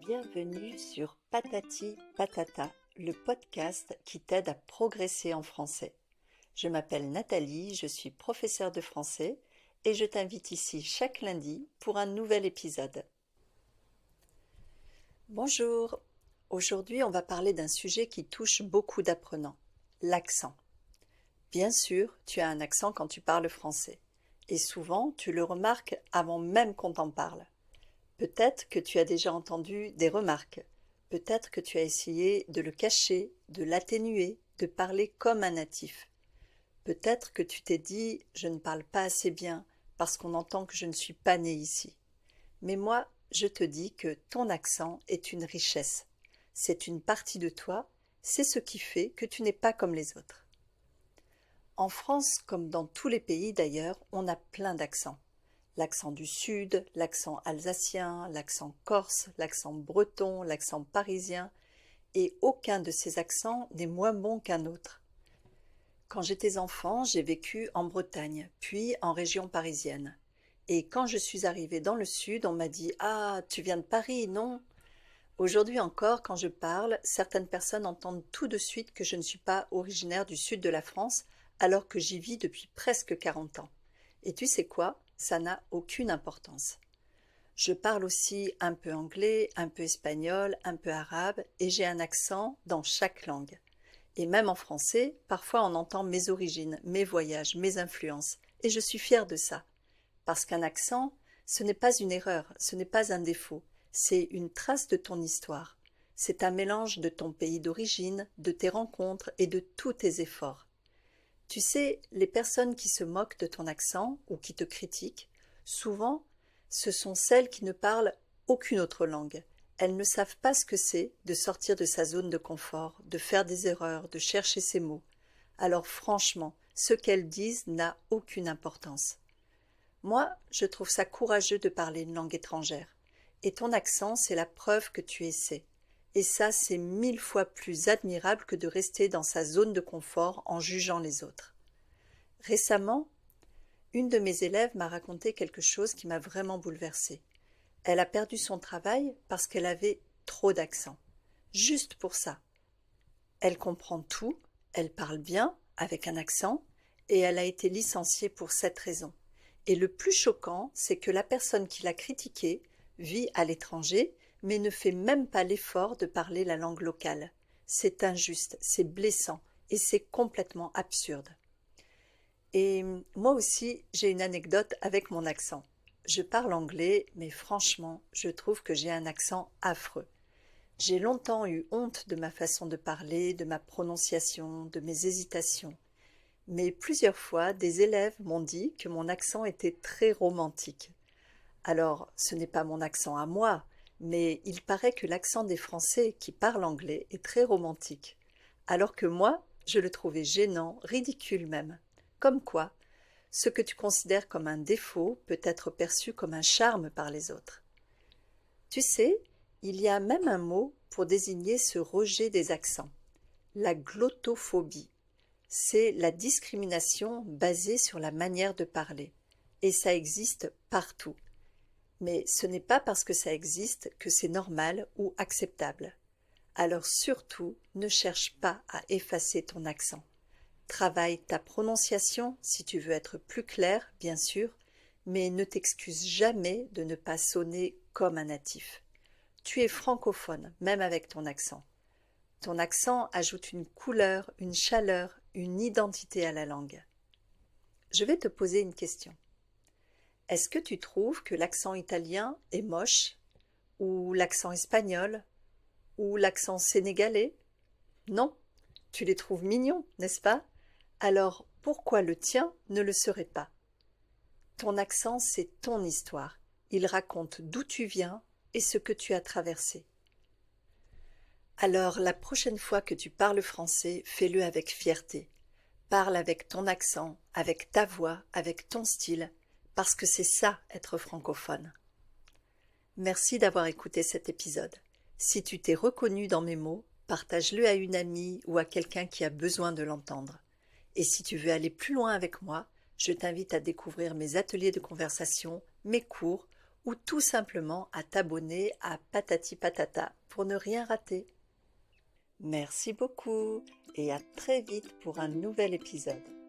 Bienvenue sur Patati Patata, le podcast qui t'aide à progresser en français. Je m'appelle Nathalie, je suis professeure de français et je t'invite ici chaque lundi pour un nouvel épisode. Bonjour, aujourd'hui on va parler d'un sujet qui touche beaucoup d'apprenants, l'accent. Bien sûr, tu as un accent quand tu parles français et souvent tu le remarques avant même qu'on t'en parle. Peut-être que tu as déjà entendu des remarques, peut-être que tu as essayé de le cacher, de l'atténuer, de parler comme un natif. Peut-être que tu t'es dit « je ne parle pas assez bien parce qu'on entend que je ne suis pas née ici ». Mais moi, je te dis que ton accent est une richesse. C'est une partie de toi, c'est ce qui fait que tu n'es pas comme les autres. En France, comme dans tous les pays d'ailleurs, on a plein d'accents. L'accent du sud, l'accent alsacien, l'accent corse, l'accent breton, l'accent parisien, et aucun de ces accents n'est moins bon qu'un autre. Quand j'étais enfant, j'ai vécu en Bretagne, puis en région parisienne. Et quand je suis arrivée dans le sud, on m'a dit « Ah, tu viens de Paris, non ?» Aujourd'hui encore, quand je parle, certaines personnes entendent tout de suite que je ne suis pas originaire du sud de la France, alors que j'y vis depuis presque 40 ans. Et tu sais quoi ? Ça n'a aucune importance. Je parle aussi un peu anglais, un peu espagnol, un peu arabe, et j'ai un accent dans chaque langue. Et même en français, parfois on entend mes origines, mes voyages, mes influences, et je suis fière de ça. Parce qu'un accent, ce n'est pas une erreur, ce n'est pas un défaut, c'est une trace de ton histoire. C'est un mélange de ton pays d'origine, de tes rencontres et de tous tes efforts. Tu sais, les personnes qui se moquent de ton accent ou qui te critiquent, souvent, ce sont celles qui ne parlent aucune autre langue. Elles ne savent pas ce que c'est de sortir de sa zone de confort, de faire des erreurs, de chercher ses mots. Alors franchement, ce qu'elles disent n'a aucune importance. Moi, je trouve ça courageux de parler une langue étrangère. Et ton accent, c'est la preuve que tu essaies. Et ça, c'est 1000 fois plus admirable que de rester dans sa zone de confort en jugeant les autres. Récemment, une de mes élèves m'a raconté quelque chose qui m'a vraiment bouleversée. Elle a perdu son travail parce qu'elle avait trop d'accent. Juste pour ça. Elle comprend tout, elle parle bien, avec un accent, et elle a été licenciée pour cette raison. Et le plus choquant, c'est que la personne qui l'a critiquée vit à l'étranger, mais ne fait même pas l'effort de parler la langue locale. C'est injuste, c'est blessant et c'est complètement absurde. Et moi aussi, j'ai une anecdote avec mon accent. Je parle anglais, mais franchement, je trouve que j'ai un accent affreux. J'ai longtemps eu honte de ma façon de parler, de ma prononciation, de mes hésitations. Mais plusieurs fois, des élèves m'ont dit que mon accent était très romantique. Alors, ce n'est pas mon accent à moi, mais il paraît que l'accent des Français qui parlent anglais est très romantique. Alors que moi, je le trouvais gênant, ridicule même. Comme quoi, ce que tu considères comme un défaut peut être perçu comme un charme par les autres. Tu sais, il y a même un mot pour désigner ce rejet des accents, la glottophobie. C'est la discrimination basée sur la manière de parler. Et ça existe partout. Mais ce n'est pas parce que ça existe que c'est normal ou acceptable. Alors surtout, ne cherche pas à effacer ton accent. Travaille ta prononciation si tu veux être plus clair, bien sûr, mais ne t'excuse jamais de ne pas sonner comme un natif. Tu es francophone, même avec ton accent. Ton accent ajoute une couleur, une chaleur, une identité à la langue. Je vais te poser une question. Est-ce que tu trouves que l'accent italien est moche, ou l'accent espagnol, ou l'accent sénégalais? Non, tu les trouves mignons, n'est-ce pas? Alors pourquoi le tien ne le serait pas? Ton accent, c'est ton histoire. Il raconte d'où tu viens et ce que tu as traversé. Alors la prochaine fois que tu parles français, fais-le avec fierté. Parle avec ton accent, avec ta voix, avec ton style, parce que c'est ça être francophone. Merci d'avoir écouté cet épisode. Si tu t'es reconnu dans mes mots, partage-le à une amie ou à quelqu'un qui a besoin de l'entendre. Et si tu veux aller plus loin avec moi, je t'invite à découvrir mes ateliers de conversation, mes cours ou tout simplement à t'abonner à Patati Patata pour ne rien rater. Merci beaucoup et à très vite pour un nouvel épisode.